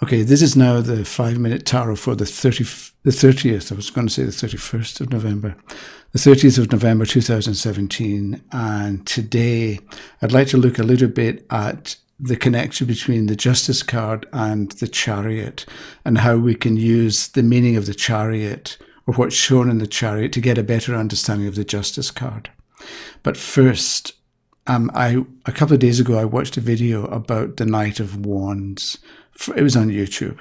Okay, this is now the 5-minute tarot for the 30th, I was going to say the 31st of November, the 30th of November 2017. And today I'd like to look a little bit at the connection between the Justice card and the Chariot, and how we can use the meaning of the Chariot, or what's shown in the Chariot, to get a better understanding of the Justice card. But first, a couple of days ago, I watched a video about the Knight of Wands. It was on YouTube.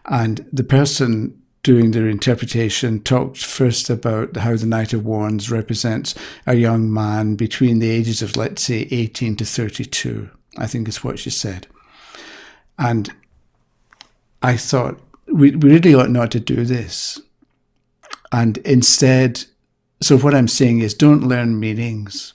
And the person doing their interpretation talked first about how the Knight of Wands represents a young man between the ages of, let's say, 18 to 32, I think is what she said. And I thought, we really ought not to do this. And instead, so what I'm saying is, don't learn meanings.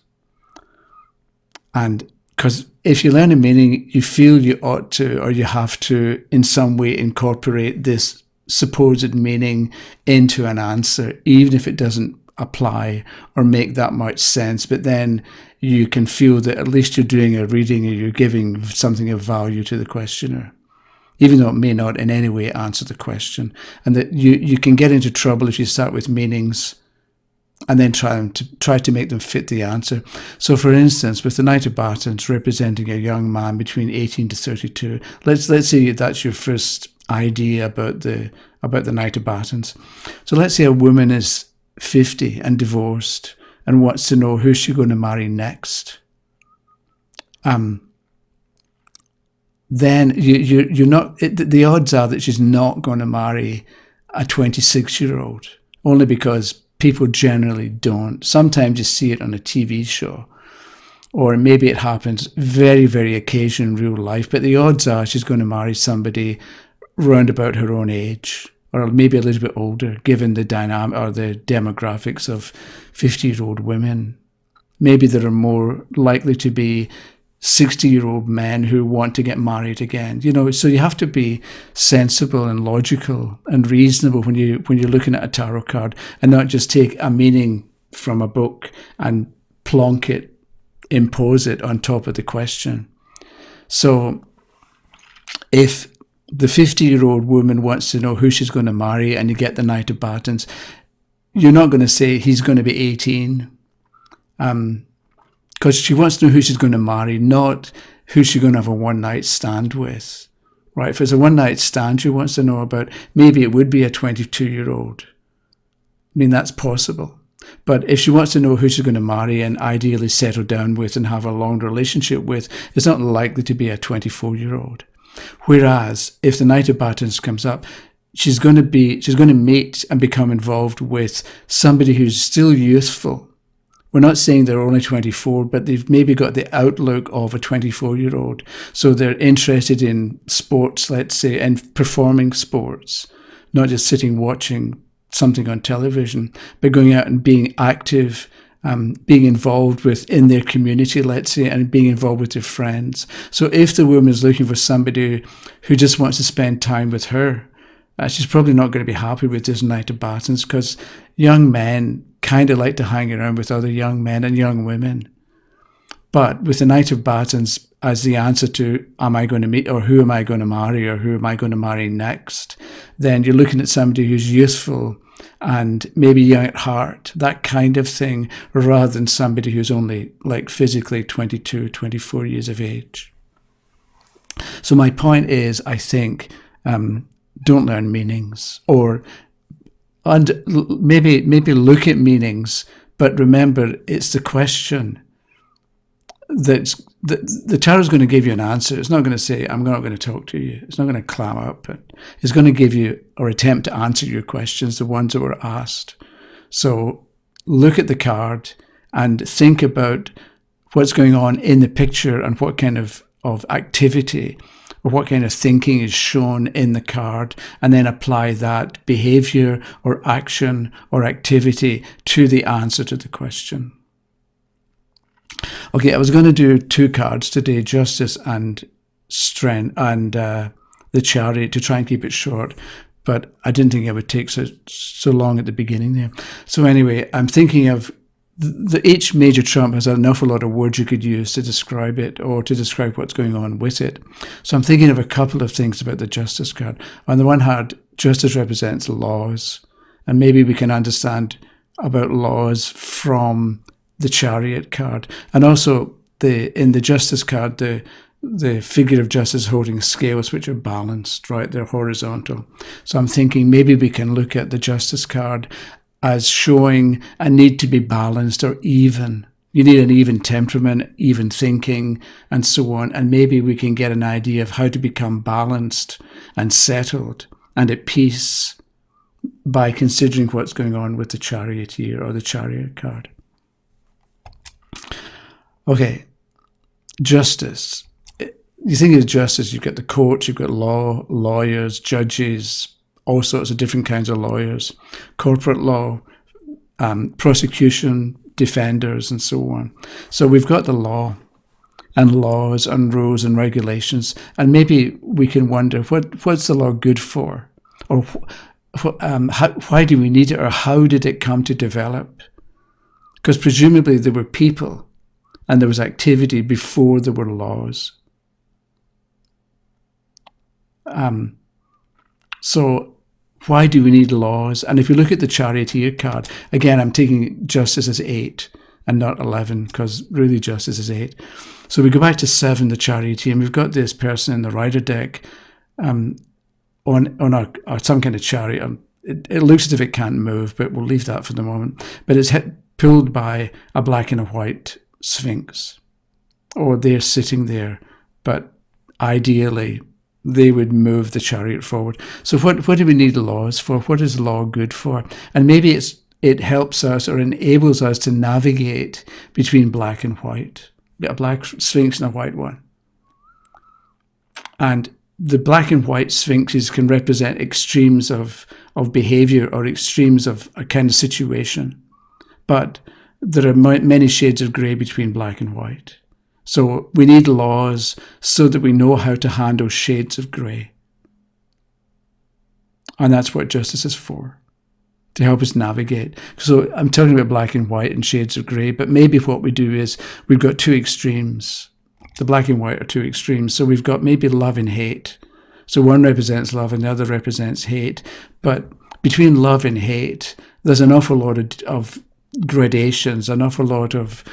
And because if you learn a meaning, you feel you ought to, or you have to, in some way incorporate this supposed meaning into an answer, even if it doesn't apply or make that much sense. But then you can feel that at least you're doing a reading, or you're giving something of value to the questioner, even though it may not in any way answer the question. And that you can get into trouble if you start with meanings and then try to make them fit the answer. So for instance, with the Knight of Batons representing a young man between 18 to 32, let's say that's your first idea about the Knight of Batons. So let's say a woman is 50 and divorced and wants to know who she's going to marry next. Then you're not, the odds are that she's not going to marry a 26-year-old, only because people generally don't. Sometimes you see it on a TV show, or maybe it happens very, very occasionally in real life, but the odds are she's going to marry somebody round about her own age, or maybe a little bit older, given the dynamic or the demographics of 50-year-old women. Maybe there are more likely to be 60-year-old men who want to get married again. So you have to be sensible and logical and reasonable when you're looking at a tarot card, and not just take a meaning from a book and impose it on top of the question. So if the 50-year-old woman wants to know who she's going to marry, and you get the Knight of Batons, you're not going to say he's going to be 18. Because she wants to know who she's going to marry, not who she's going to have a one-night stand with, right? If it's a one-night stand she wants to know about, maybe it would be a 22-year-old. I mean, that's possible. But if she wants to know who she's going to marry and ideally settle down with and have a long relationship with, it's not likely to be a 24-year-old. Whereas if the Knight of Batons comes up, she's going to meet and become involved with somebody who's still youthful. We're not saying they're only 24, but they've maybe got the outlook of a 24-year-old. So they're interested in sports, let's say, and performing sports, not just sitting watching something on television, but going out and being active, being involved in their community, let's say, and being involved with their friends. So if the woman is looking for somebody who just wants to spend time with her, she's probably not going to be happy with this Knight of Batons, because young men kind of like to hang around with other young men and young women. But with the Knight of Batons as the answer to, am I going to meet, or who am I going to marry, or who am I going to marry next, then you're looking at somebody who's youthful and maybe young at heart, that kind of thing, rather than somebody who's only like physically 22, 24 years of age. So my point is, I think, don't learn meanings, and maybe look at meanings, but remember, it's the question that's the tarot is going to give you an answer. It's not going to say, I'm not going to talk to you. It's not going to clam up, but it's going to give you, or attempt to answer your questions, the ones that were asked. So look at the card and think about what's going on in the picture, and what kind of activity or what kind of thinking is shown in the card, and then apply that behavior or action or activity to the answer to the question. Okay, I was going to do two cards today, Justice and Strength, and the Chariot, to try and keep it short, but I didn't think it would take so long at the beginning there. So anyway, I'm thinking of each major trump has an awful lot of words you could use to describe it or to describe what's going on with it. So I'm thinking of a couple of things about the Justice card. On the one hand, Justice represents laws, and maybe we can understand about laws from the Chariot card. And also in the Justice card, the figure of justice holding scales which are balanced, right? They're horizontal. So I'm thinking maybe we can look at the Justice card as showing a need to be balanced or even. You need an even temperament, even thinking, and so on. And maybe we can get an idea of how to become balanced and settled and at peace by considering what's going on with the Charioteer or the Chariot card. Okay, justice. You think of justice, you've got the courts, you've got law, lawyers, judges, all sorts of different kinds of lawyers, corporate law, prosecution, defenders, and so on. So we've got the law and laws and rules and regulations, and maybe we can wonder, what's the law good for? Or why do we need it, or how did it come to develop? Because presumably there were people and there was activity before there were laws. So why do we need laws? And if you look at the Charioteer card, again, I'm taking justice as 8 and not 11, because really justice is 8. So we go back to 7, the Charioteer, and we've got this person in the rider deck on some kind of chariot. It looks as if it can't move, but we'll leave that for the moment. But it's pulled by a black and a white sphinx, or they're sitting there, but ideally they would move the chariot forward. So what do we need laws for? What is law good for? And maybe it helps us or enables us to navigate between black and white, a black sphinx and a white one. And the black and white sphinxes can represent extremes of behavior or extremes of a kind of situation. But there are many shades of grey between black and white. So we need laws so that we know how to handle shades of grey. And that's what justice is for, to help us navigate. So I'm talking about black and white and shades of grey, but maybe what we do is we've got two extremes. The black and white are two extremes. So we've got maybe love and hate. So one represents love and the other represents hate. But between love and hate, there's an awful lot of gradations, an awful lot of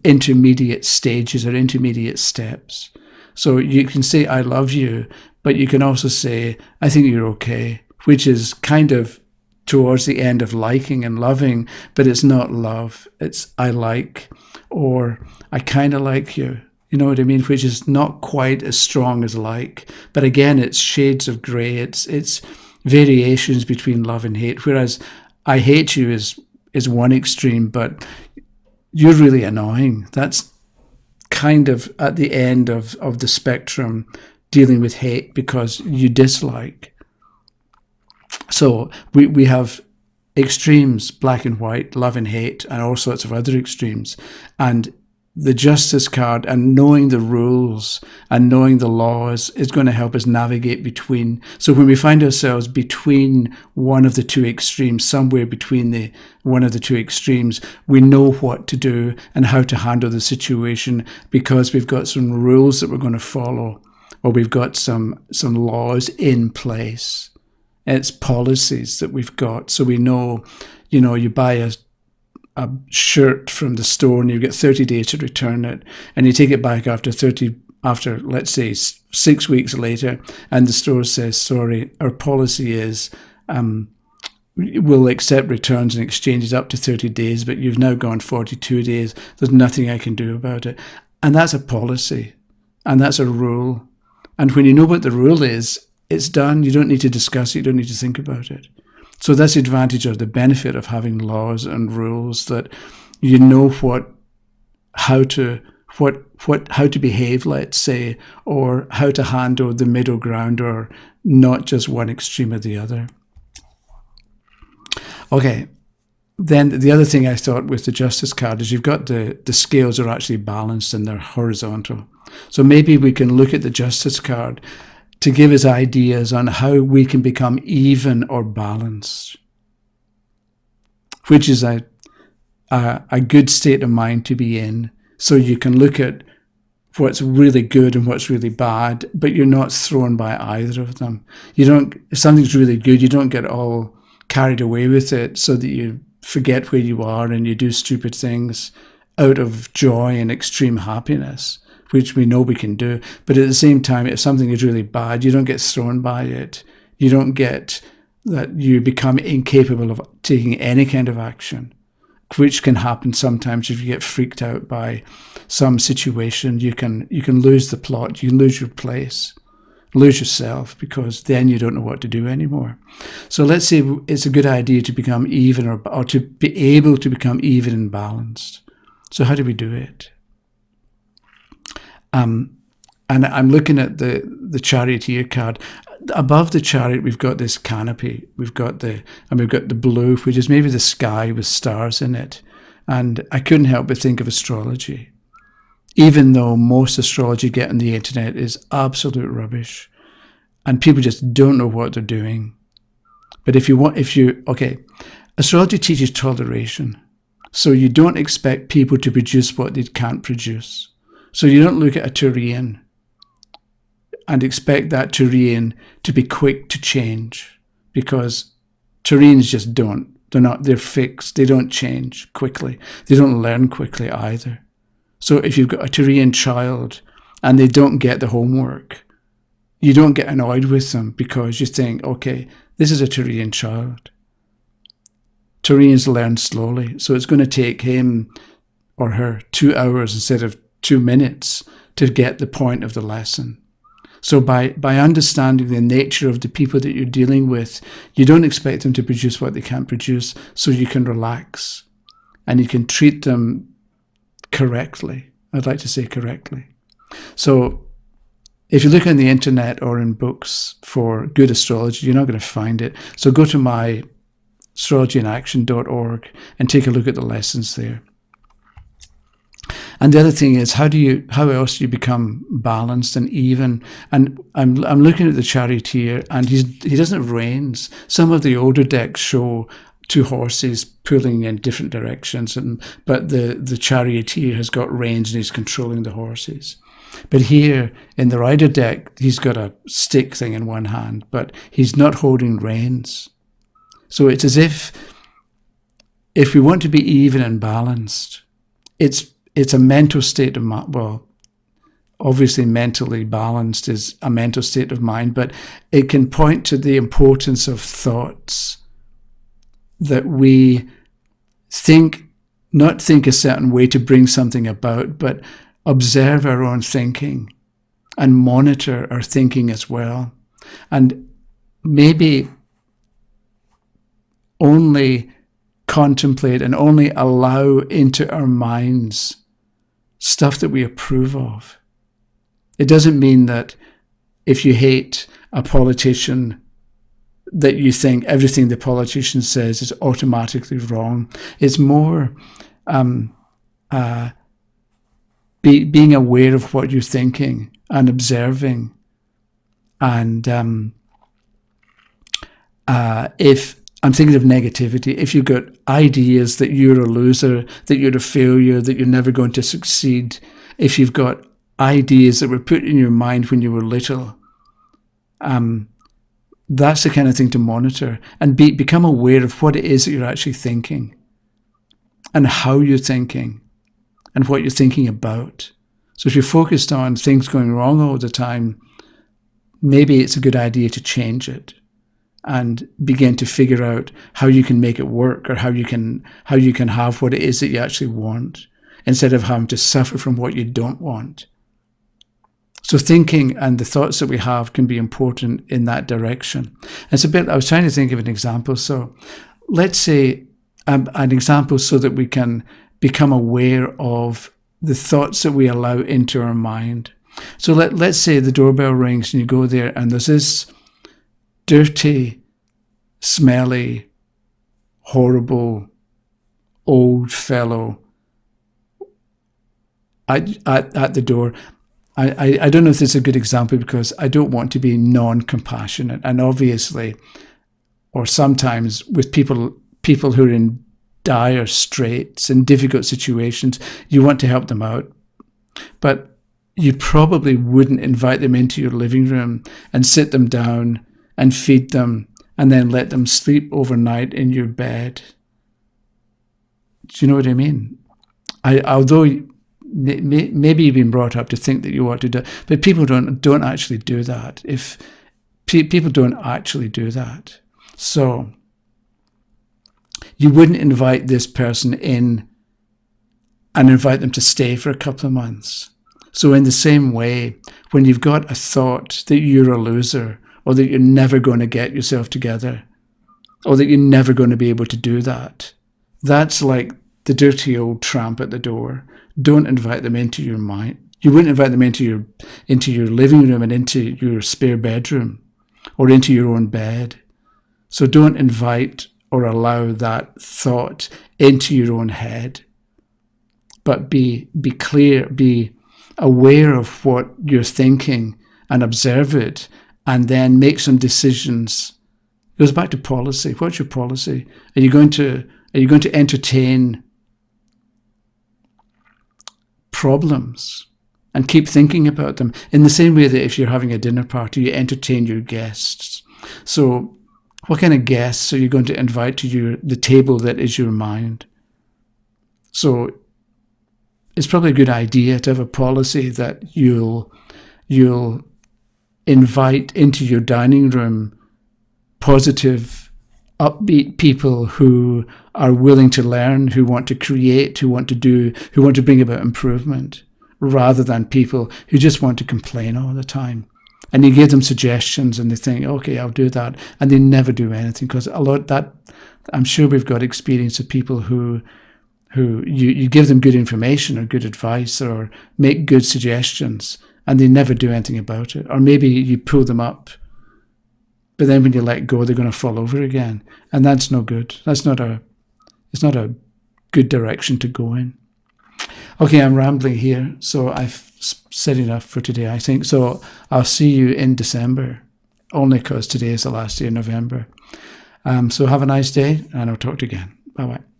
intermediate stages or intermediate steps. So you can say, I love you, but you can also say, I think you're okay, which is kind of towards the end of liking and loving, but it's not love. It's I like, or I kind of like you. You know what I mean? Which is not quite as strong as like. But again, it's shades of grey. It's variations between love and hate. Whereas I hate you is one extreme, but you're really annoying. That's kind of at the end of the spectrum, dealing with hate because you dislike. So we have extremes, black and white, love and hate, and all sorts of other extremes. And the justice card and knowing the rules and knowing the laws is going to help us navigate between. So when we find ourselves between one of the two extremes, somewhere between one of the two extremes, we know what to do and how to handle the situation because we've got some rules that we're going to follow, or we've got some laws in place. It's policies that we've got. So we know, you buy a shirt from the store and you get 30 days to return it, and you take it back after let's say 6 weeks later, and the store says, sorry, our policy is we'll accept returns and exchanges up to 30 days, but you've now gone 42 days. There's nothing I can do about it. And that's a policy, and that's a rule. And when you know what the rule is, it's done. You don't need to discuss it. You don't need to think about it. So that's the advantage or the benefit of having laws and rules, that you know how to behave, let's say, or how to handle the middle ground, or not just one extreme or the other. Okay, then the other thing I thought with the justice card is you've got the scales are actually balanced and they're horizontal. So maybe we can look at the justice card to give us ideas on how we can become even or balanced, which is a good state of mind to be in, so you can look at what's really good and what's really bad, but you're not thrown by either of them. You don't, if something's really good, you don't get all carried away with it so that you forget where you are and you do stupid things out of joy and extreme happiness, which we know we can do. But at the same time, if something is really bad, you don't get thrown by it. You don't get that you become incapable of taking any kind of action, which can happen sometimes if you get freaked out by some situation. You can lose the plot, you can lose your place, lose yourself, because then you don't know what to do anymore. So let's say it's a good idea to become even, or to be able to become even and balanced. So how do we do it? And I'm looking at the Charioteer card. Above the Chariot, we've got this canopy. We've got the blue, which is maybe the sky with stars in it. And I couldn't help but think of astrology, even though most astrology you get on the internet is absolute rubbish, and people just don't know what they're doing. But astrology teaches toleration. So you don't expect people to produce what they can't produce. So you don't look at a terrain and expect that terrain to be quick to change, because terrains just don't. They're fixed. They don't change quickly. They don't learn quickly either. So if you've got a terrain child and they don't get the homework, you don't get annoyed with them, because you think, okay, this is a terrain child. Terrains learn slowly, so it's going to take him or her 2 hours instead of 2 minutes to get the point of the lesson. So by understanding the nature of the people that you're dealing with, you don't expect them to produce what they can't produce, so you can relax and you can treat them correctly. I'd like to say correctly. So if you look on the internet or in books for good astrology, you're not going to find it. So go to my astrologyinaction.org and take a look at the lessons there. And the other thing is, how else do you become balanced and even? And I'm looking at the Charioteer, and he doesn't have reins. Some of the older decks show 2 horses pulling in different directions, but the Charioteer has got reins and he's controlling the horses. But here in the rider deck, he's got a stick thing in one hand, but he's not holding reins. So it's as if we want to be even and balanced, it's a mental state of mind. Well, obviously mentally balanced is a mental state of mind, but it can point to the importance of thoughts, that we not think a certain way to bring something about, but observe our own thinking and monitor our thinking as well. And maybe only contemplate and only allow into our minds stuff that we approve of. It doesn't mean that if you hate a politician, that you think everything the politician says is automatically wrong. It's more being aware of what you're thinking and observing. And if I'm thinking of negativity, if you've got ideas that you're a loser, that you're a failure, that you're never going to succeed, if you've got ideas that were put in your mind when you were little, that's the kind of thing to monitor and become aware of what it is that you're actually thinking and how you're thinking and what you're thinking about. So if you're focused on things going wrong all the time, maybe it's a good idea to change it and begin to figure out how you can make it work, or how you can have what it is that you actually want, instead of having to suffer from what you don't want. So thinking and the thoughts that we have can be important in that direction. I was trying to think of an example. So let's say an example so that we can become aware of the thoughts that we allow into our mind. So let's say the doorbell rings and you go there and there's this dirty, smelly, horrible, old fellow at the door. I don't know if this is a good example, because I don't want to be non-compassionate. And obviously, or sometimes with people who are in dire straits and difficult situations. You want to help them out. But you probably wouldn't invite them into your living room and sit them down and feed them and then let them sleep overnight in your bed. Do you know what I mean? Although maybe you've been brought up to think that you ought to do, but people don't actually do that. If people don't actually do that, so you wouldn't invite this person in and invite them to stay for a couple of months. So in the same way, when you've got a thought that you're a loser, or that you're never going to get yourself together, or that you're never going to be able to do that, that's like the dirty old tramp at the door. Don't invite them into your mind. You wouldn't invite them into your living room and into your spare bedroom or into your own bed. So don't invite or allow that thought into your own head. But be clear, be aware of what you're thinking and observe it, and then make some decisions. It goes back to policy. What's your policy? Are you going to entertain problems and keep thinking about them in the same way that if you're having a dinner party, you entertain your guests? So what kind of guests are you going to invite to the table that is your mind? So it's probably a good idea to have a policy that you'll invite into your dining room positive, upbeat people who are willing to learn, who want to create, who want to bring about improvement, rather than people who just want to complain all the time. And you give them suggestions and they think, okay, I'll do that. And they never do anything, because I'm sure we've got experience of people who you give them good information or good advice or make good suggestions, and they never do anything about it. Or maybe you pull them up, but then when you let go, they're going to fall over again. And that's no good. It's not a good direction to go in. Okay, I'm rambling here, so I've said enough for today, I think. So I'll see you in December, only because today is the last day of November. So have a nice day, and I'll talk to you again. Bye-bye.